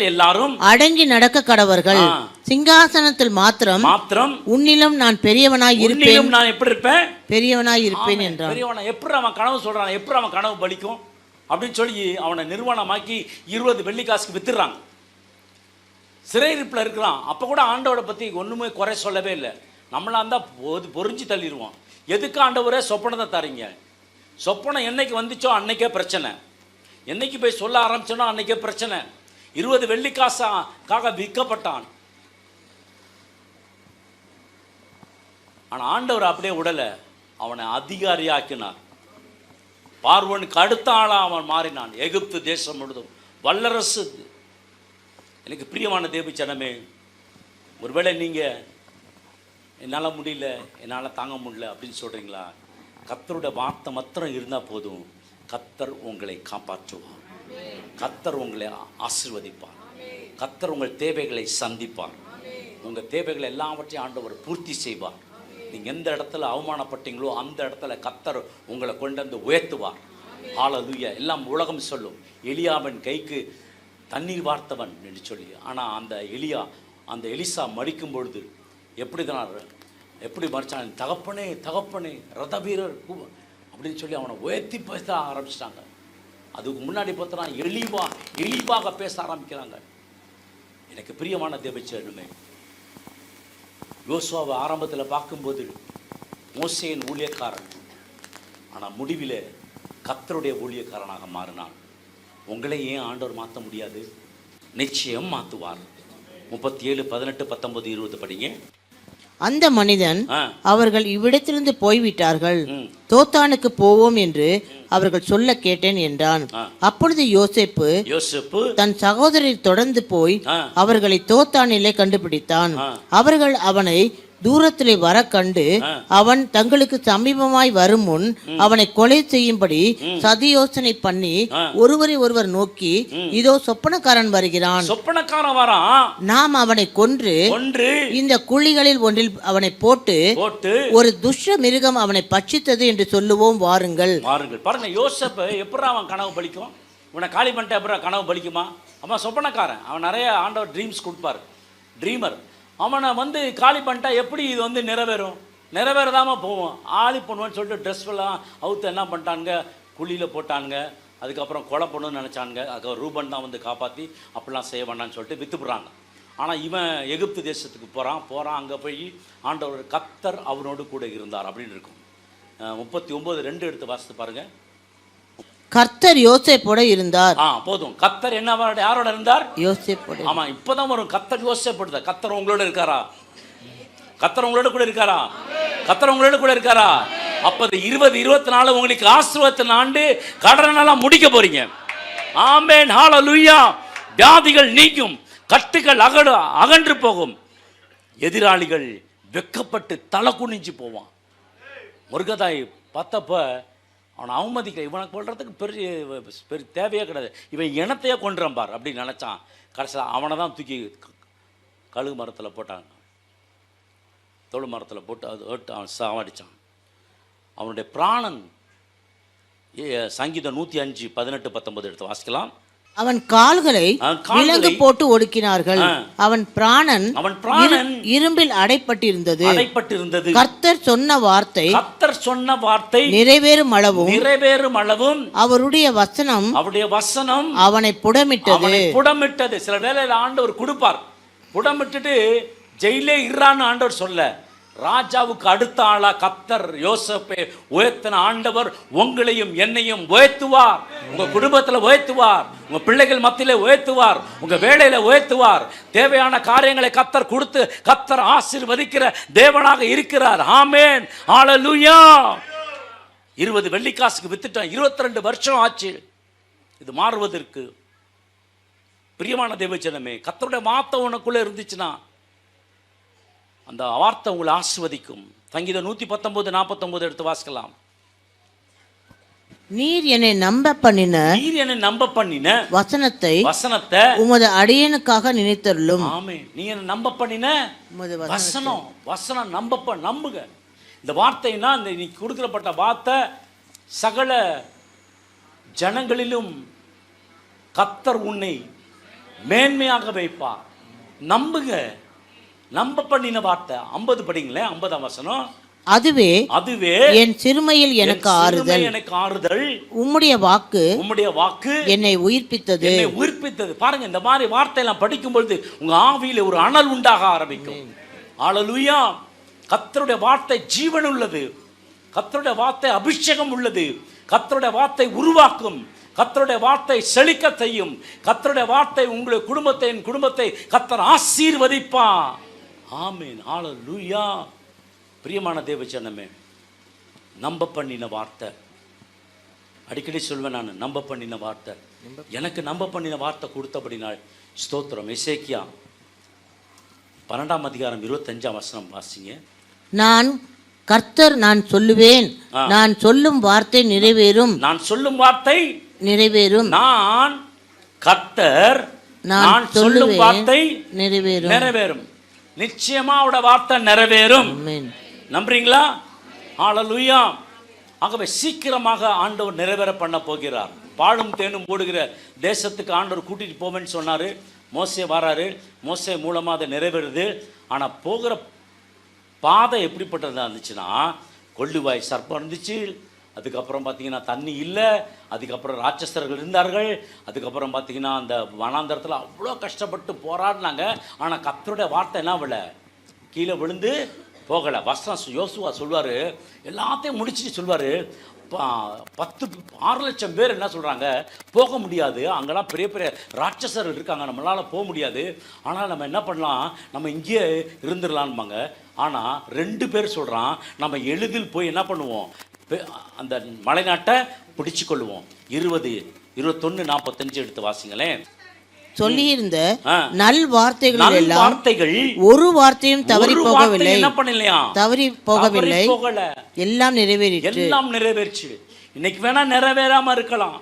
எல்லாரும் அடங்கி நடக்க கடவர்கள். சிங்காசனத்தில் மாத்திரம் உன்னிலும் நான் பெரியவனாய் இருப்பேன். நான் எப்படி இருப்பேன்? பெரியவனாய் இருப்பேன் என்றான். பெரியவனா எப்படி அவன் கனவு சொல்றான், எப்படி அவன் கனவு பலிக்கும் அப்படின்னு சொல்லி அவனை நிர்வாணமாக்கி 20 வெள்ளிக்காசுக்கு வித்துறாங்க. சிறையிருப்பில் இருக்கிறான். அப்போ கூட ஆண்டவரை பற்றி ஒன்றுமே குறை சொல்லவே இல்லை. நம்மளா இருந்தால் பொறிஞ்சு தள்ளிடுவோம். எதுக்கு ஆண்டவரே சொப்பனத்தை தரீங்க? சொப்பனம் என்னைக்கு வந்துச்சோ அன்னைக்கே பிரச்சனை. என்னைக்கு போய் சொல்ல ஆரம்பிச்சோனோ அன்னைக்கே பிரச்சனை. 20 வெள்ளிக்காசாக விற்கப்பட்டான். ஆனால் ஆண்டவர் அப்படியே விடலை, அவனை அதிகாரியாக்கினார். பார்வோனுக்கு அடுத்த ஆளாக அவன் மாறினான். எகிப்து தேசம் முழுதும் வல்லரசு. எனக்கு பிரியமான தேவச்சனமே, ஒருவேளை நீங்கள் என்னால் முடியல, என்னால் தாங்க முடியல அப்படின்னு சொல்கிறீங்களா? கர்த்தருடைய வார்த்தை மாத்திரம் இருந்தால் போதும். கர்த்தர் உங்களை காப்பாற்றுவார், கர்த்தர் உங்களை ஆசீர்வதிப்பார், கர்த்தர் உங்கள் தேவைகளை சந்திப்பார். உங்கள் தேவைகளை எல்லாவற்றையும் ஆண்டவர் பூர்த்தி செய்வார். நீங்கள் எந்த இடத்துல அவமானப்பட்டீங்களோ அந்த இடத்துல கர்த்தர் உங்களை கொண்டு வந்து உயர்த்துவார். ஹல்லேலூயா. எல்லாம் உலகம் சொல்லும் எலியாவின் கைக்கு தண்ணீர் வார்த்தவன் என்று சொல்லி. ஆனால் அந்த எலிசா மடிக்கும் பொழுது எப்படி மறிச்சான்? தகப்பனே தகப்பனே ரத வீரர் அப்படின்னு சொல்லி அவனை உயர்த்தி பேச ஆரம்பிச்சிட்டாங்க. அதுக்கு முன்னாடி பார்த்தோன்னா எளிவாக பேச ஆரம்பிக்கிறாங்க. எனக்கு பிரியமான தேவச்சனுமே, யோசுவாவை ஆரம்பத்தில் பார்க்கும்போது மோசேயின் ஊழியக்காரன், ஆனால் முடிவில் கர்த்தருடைய ஊழியக்காரனாக மாறினான். உங்களை ஏன் ஆண்டவர் மாற்ற முடியாது? நிச்சயம் மாற்றுவார். 37, 18, 19, 20 படிங்க. அந்த மனிதன், அவர்கள் இவ்விடத்திலிருந்து போய்விட்டார்கள், தோத்தானுக்கு போவோம் என்று அவர்கள் சொல்ல கேட்டேன் என்றான். அப்பொழுது யோசேப்பு தன் சகோதரரை தொடர்ந்து போய் அவர்களை தோத்தானிலே கண்டுபிடித்தான். அவர்கள் அவனை தூரத்திலே வர கண்டு அவன் தங்களுக்கு சமீபமாய் வரும் முன் அவனை கொலை செய்யும்படி சதி யோசனை பண்ணி ஒருவரை ஒருவர் நோக்கி, இதோ சொப்பனக்காரன் வருகிறான், நாம் அவனை கொன்று இந்த குழிகளில் ஒன்றில் அவனை போட்டு ஒரு துஷ்ட மிருகம் அவனை பட்சித்தது என்று சொல்லுவோம், வாருங்கள். பாருங்க, யோசேப்பு எப்படி அவன் கனவு பலிக்கும்? உன்னை காலி பண்ணிட்ட அப்புறம் கனவு பலிக்குமா? அவன் சொப்பனக்காரன். அவன் நிறைய ஆண்டவர் ட்ரீம்ஸ் கொடுப்பார், ட்ரீமர். அவனை காலி பண்ணிட்டா எப்படி இது நிறைவேறதாமல் போவோம். ஆளி பண்ணுவான்னு சொல்லிட்டு ட்ரெஸ்லாம் அவுத்து என்ன பண்ணிட்டானுங்க, குழியில் போட்டானுங்க. அதுக்கப்புறம் கொலை பண்ணணும்னு நினச்சானுங்க. அதுக்கப்புறம் ரூபன் தான் காப்பாற்றி அப்படிலாம் செய்ய வேண்டான்னு சொல்லிட்டு விற்றுப்புறாங்க. ஆனால் இவன் எகிப்து தேசத்துக்கு போகிறான். அங்கே போய் ஆண்டவர் கர்த்தர் அவனோடு கூட இருந்தார் அப்படின்னு இருக்கும். 39:2 எடுத்து வாசித்து பாருங்கள். கர்த்தர் யோசேப்போட இருந்தார். போதும். கர்த்தர் யாரோட இருந்தார்? யோசேப்போட. ஆமா, இப்பதான் வரும். கர்த்தர் யோசேப்போட. கர்த்தர் உங்களோட இருக்காரா? கர்த்தர் உங்களோட கூட இருக்காரா? கர்த்தர் உங்களோட கூட இருக்காரா? அப்ப 2024 உங்களுக்கு ஆசீர்வாதத்தின் ஆண்டு. கடனெல்லாம் முடிக்க போறீங்க. ஆமென், ஹல்லேலூயா. வியாதிகள் நீங்கும், கட்டுகள் அகன்று போகும். எதிராளிகள் வெக்கப்பட்டு தலை குனிஞ்சு போவான். முருகதாய் பார்த்தப்ப அவனை அவமதிக்கல. இவனை கொள்றதுக்கு பெரிய தேவையே கிடையாது. இவன் இனத்தையே கொன்றான் பார் அப்படின்னு நினச்சான். கடைசியில் அவனை தான் தூக்கி கழுகு மரத்தில் போட்டாங்க, தொழு மரத்தில் போட்டு அது அவன் சாவடித்தான். அவனுடைய பிராணன். சங்கீதம் 105, 18, 19 எடுத்து வாசிக்கலாம். அவன் கால்களை விலங்கு போட்டு ஒடுக்கினார்கள், அவன் பிராணன் இரும்பில் அடைப்பட்டிருந்தது. கர்த்தர் சொன்ன வார்த்தை நிறைவேறும் அளவும் அவருடைய வசனம் அவனை புடமிட்டது. சில வேளையில ஆண்டவர் கொடுப்பார், புடமிட்டுட்டு ஜெயிலே இறான்னு ஆண்டவர் சொல்ல. ராஜாவுக்கு அடுத்த ஆளா கர்த்தர் யோசேப்பை உயர்த்தின ஆண்டவர் உங்களையும் என்னையும் உயர்த்துவார். உங்க குடும்பத்தில் உயர்த்துவார், உங்க பிள்ளைகள் மத்தியிலே உயர்த்துவார், உங்க வேலையில உயர்த்துவார். தேவையான காரியங்களை கர்த்தர் கொடுத்து கர்த்தர் ஆசீர்வதிக்கிற தேவனாக இருக்கிறார். ஆமென், ஹல்லேலூயா. 20 வெள்ளிக்காசுக்கு வித்துட்டான். 22 வருஷம் ஆச்சு இது மாறுவதற்கு. பிரியமான தேவஜனமே, கர்த்தருடைய வார்த்தை உனக்குள்ள இருந்துச்சுன்னா அந்த வார்த்தை உங்களை ஆசீர்வதிக்கும். சங்கீதம் 119, 49 எடுத்து வாசிக்கலாம். நீர் என்னை நம்ப பண்ணின நீர் என்னை நம்ப பண்ணின வசனத்தை வசனத்தை உமது அடியனுக்காக நினைத்தருளும். ஆமே, நீ என்ன நம்ப பண்ணின உமது வசனம் நம்புங்க. இந்த வார்த்தைனா இந்த நீ கொடுக்கப்பட்ட வார்த்தை சகல ஜனங்களிலும் கர்த்தர் உன்னை மேன்மையாக வைப்பார். நம்புங்க. நம்ப பண்ணின வார்த்தை 50 படிங்களேன், 50ஆம் வசனம். அதுவே என் சிறுமையில் எனக்கு ஆறுதல், உம்முடைய வாக்கு என்னை உயிர்ப்பித்தது. பாருங்க, இந்த மாதிரி வார்த்தையெல்லாம் படிக்கும் பொழுது உங்க ஆவியில ஒரு அனல் உண்டாக ஆரம்பிக்கும். ஹல்லேலூயா. கர்த்தருடைய வார்த்தை ஜீவன் உள்ளது, கர்த்தருடைய வார்த்தை அபிஷேகம் உள்ளது, கர்த்தருடைய வார்த்தை உருவாக்கும், கர்த்தருடைய வார்த்தை செழிக்க செய்யும், கர்த்தருடைய வார்த்தை உங்களுடைய குடும்பத்தை கர்த்தர் ஆசீர்வதிப்பார். ஆமென். ஹல்லேலூயா. பிரியமான தேவஜனமே, நம்ப பண்ணின வார்த்தை அடிக்கடி சொல்வேன் நான். நம்ப பண்ணின வார்த்தை எனக்கு நம்ப பண்ணின வார்த்தை கொடுத்தபடினால் ஸ்தோத்திரம். எசேக்கியா 12ஆம் அதிகாரம் 25ஆம் வசனம் வாசிங்க. நான் கர்த்தர், நான் சொல்லுவேன், நான் சொல்லும் வார்த்தை நிறைவேறும். நான் சொல்லும் வார்த்தை நிறைவேறும். நான் கர்த்தர், நான் சொல்லும் வார்த்தை நிறைவேறும். நிச்சயமா அவருடைய வார்த்தை நிறைவேறும். நம்புறீங்களா? ஹல்லேலூயா. ஆகவே சீக்கிரமாக ஆண்டவர் நிறைவேற பண்ண போகிறார். பாலும் தேனும் ஓடுகிற தேசத்துக்கு ஆண்டவர் கூட்டிட்டு போவேன்னு சொன்னாரு. மோசே வராரு, மோசே மூலமா அதை நிறைவேறுது. ஆனா போகிற பாதை எப்படிப்பட்டதா இருந்துச்சுன்னா, கொள்ளுவாய் சர்ப்பம் இருந்துச்சு, அதுக்கப்புறம் பார்த்தீங்கன்னா தண்ணி இல்லை, அதுக்கப்புறம் ராட்சசர்கள் இருந்தார்கள், அதுக்கப்புறம் பார்த்தீங்கன்னா அந்த வனாந்தரத்தில் அவ்வளோ கஷ்டப்பட்டு போராடினாங்க. ஆனால் கர்த்தருடைய வார்த்தை என்ன விழ கீழே விழுந்து போகலை. வசனம் யோசுவா சொல்வார், எல்லாத்தையும் முடிச்சுட்டு சொல்வார், 6 லட்சம் பேர் என்ன சொல்கிறாங்க, போக முடியாது, அங்கெல்லாம் பெரிய பெரிய ராட்சசர்கள் இருக்காங்க, நம்மளால் போக முடியாது, ஆனால் நம்ம என்ன பண்ணலாம், நம்ம இங்கேயே இருந்துடலான்பாங்க. ஆனால் 2 பேர் சொல்கிறான், நம்ம எளிதில் போய் என்ன பண்ணுவோம், அந்த மலைநாட்டை பிடிச்சு கொள்ளுவோம். 20, 21, 45 எடுத்து வாசிங்களேன். சொல்லியிருந்த நல் வார்த்தைகள் எல்லாம் ஒரு வார்த்தையும் தவறி போகவில்லை. என்ன பண்ணலையா? தவறி போகவில்லை, எல்லாம் நிறைவேறிற்று. எல்லாம் நிறைவேறிச்சு. இன்னைக்கு வேணா நிறைவேறாம இருக்கலாம்,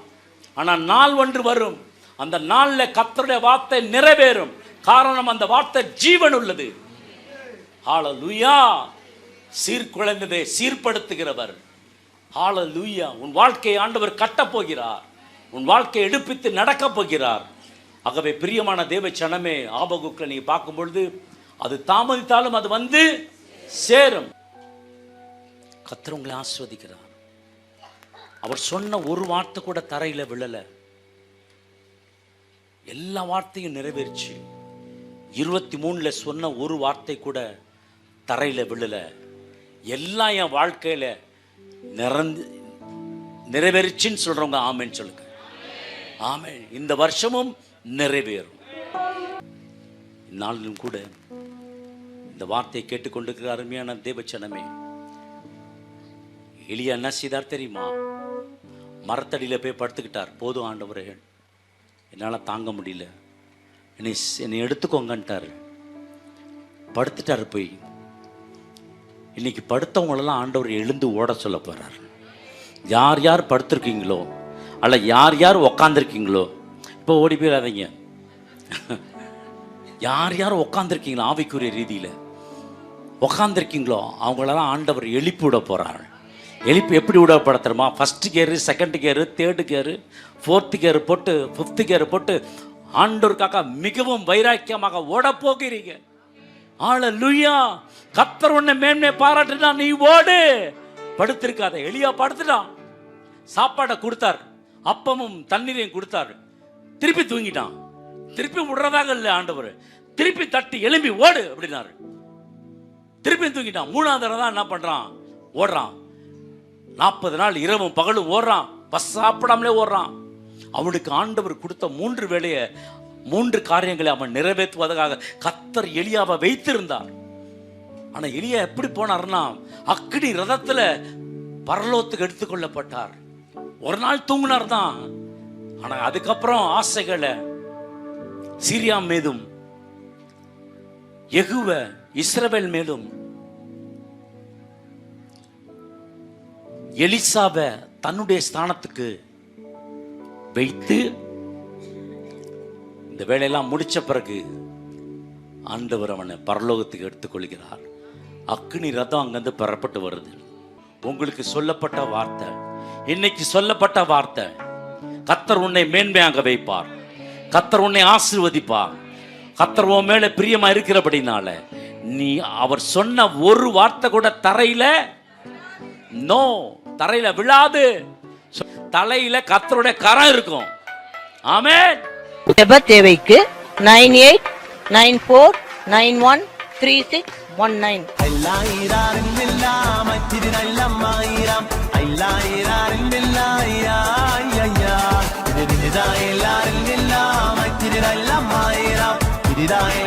ஆனா நாள் ஒன்று வரும், அந்த நாள்ல கர்த்தருடைய வார்த்தை நிறைவேறும். காரணம், அந்த வார்த்தை ஜீவன் உள்ளது. ஹல்லேலூயா. சீர்குலைந்ததை சீர்படுத்துகிறவர். ஹல்லேலூயா. உன் வாழ்க்கையை ஆண்டவர் கட்டப் போகிறார், உன் வாழ்க்கையை எடுப்பித்து நடக்கப் போகிறார். ஆகவே பிரியமான தேவ சனமே, ஆபகுக்கில் நீங்க பார்க்கும் பொழுது அது தாமதித்தாலும் அது வந்து சேரும். கர்த்தர் உங்களை ஆசீர்வதிக்கிறார். அவர் சொன்ன ஒரு வார்த்தை கூட தரையில விழல, எல்லா வார்த்தையும் நிறைவேறிச்சு. 23ல சொன்ன ஒரு வார்த்தை கூட தரையில விழல, எல்லாம் என் வாழ்க்கையில நிறைவேறிச்சுன்னு சொல்றவங்க ஆமென் சொல்லுங்க. ஆமென். இந்த வருஷமும் நிறைவேறும். நாளிலும் கூட இந்த வார்த்தையை கேட்டுக்கொண்டிருக்கிற அருமையான தேவச்சனமே, எலியா என்ன செய்தார் தெரியுமா? மரத்தடியில் போய் படுத்துக்கிட்டார். போதும் ஆண்டவரே, என்னால் தாங்க முடியல, என்னை எடுத்துக்கோங்கன்ட்டார். படுத்துட்டார். போய் இன்னைக்கு படுத்தவங்களெல்லாம் ஆண்டவர் எழுந்து ஓட சொல்ல போறார். யார் யார் படுத்திருக்கீங்களோ அல்ல யார் யார் உக்காந்துருக்கீங்களோ, இப்போ ஓடி போயிடாதீங்க. யார் யார் உக்காந்துருக்கீங்களோ, ஆவிக்குரிய ரீதியில் உக்காந்துருக்கீங்களோ அவங்களெல்லாம் ஆண்டவர் எழுப்பி விட போறார். எழுப்பி எப்படி விடப்படுத்துறோமா? 1st gear, 2nd gear, 3rd gear, 4th gear போட்டு 5th கியரு போட்டு ஆண்டவருக்காக மிகவும் வைராக்கியமாக ஓட போகிறீங்க. ஹல்லேலூயா. கர்த்தர் உன்னை மேன்மை பாராட்டுனா நீ ஓடு, படுத்திருக்காத. எலியா படுத்துட்டான், சாப்பாடை கொடுத்தார், அப்பமும் தண்ணீரையும் கொடுத்தார், திருப்பி தூங்கிட்டான். திருப்பி விடுறதாக இல்லை ஆண்டவர், திருப்பி தட்டி எழும்பி ஓடு அப்படின்னாரு. திருப்பி தூங்கிட்டான். 3ஆவது தடவை தான் என்ன பண்றான், ஓடுறான். 40 நாள் இரவும் பகலும் ஓடுறான், பஸ் சாப்பிடாமலே ஓடுறான். அவனுக்கு ஆண்டவர் கொடுத்த 3 வேளையை 3 காரியங்களை அவன் நிறைவேற்றுவதற்காக கர்த்தர் எலியாவை வைத்திருந்தார். ஆனா எலியா எப்படி போனார்னா, அக்கினி ரதத்துல பரலோகத்துக்கு எடுத்துக்கொள்ளப்பட்டார். ஒரு நாள் தூங்கினார் தான். ஆனா அதுக்கப்புறம் ஆசைகளை சீரியா மீதும் யெகூவ இஸ்ரவேல் மேலும் எலிசாவை தன்னுடைய ஸ்தானத்துக்கு வைத்து இந்த வேலையெல்லாம் முடிச்ச பிறகு ஆண்டவர் அவனை பரலோகத்துக்கு எடுத்துக்கொள்கிறார். அக்னி ரதம் அங்கிருந்து பெறப்பட்டு வருது. உங்களுக்கு சொல்லப்பட்ட வார்த்தை, இன்னைக்கு சொல்லப்பட்ட வார்த்தை, கர்த்தர் உன்னை மேன்மையாக வைப்பார், கர்த்தர் உன்னை ஆசீர்வதிப்பார், கர்த்தர் உன் மேல பிரியமா இருக்கிறபடினால நீ அவர் சொன்ன ஒரு வார்த்தை கூட தரையில விழாது. தலையில கர்த்தருடைய கரம் இருக்கும். ஆமென். ஜெப தேவைக்கு 9894913619. எல்லாரும்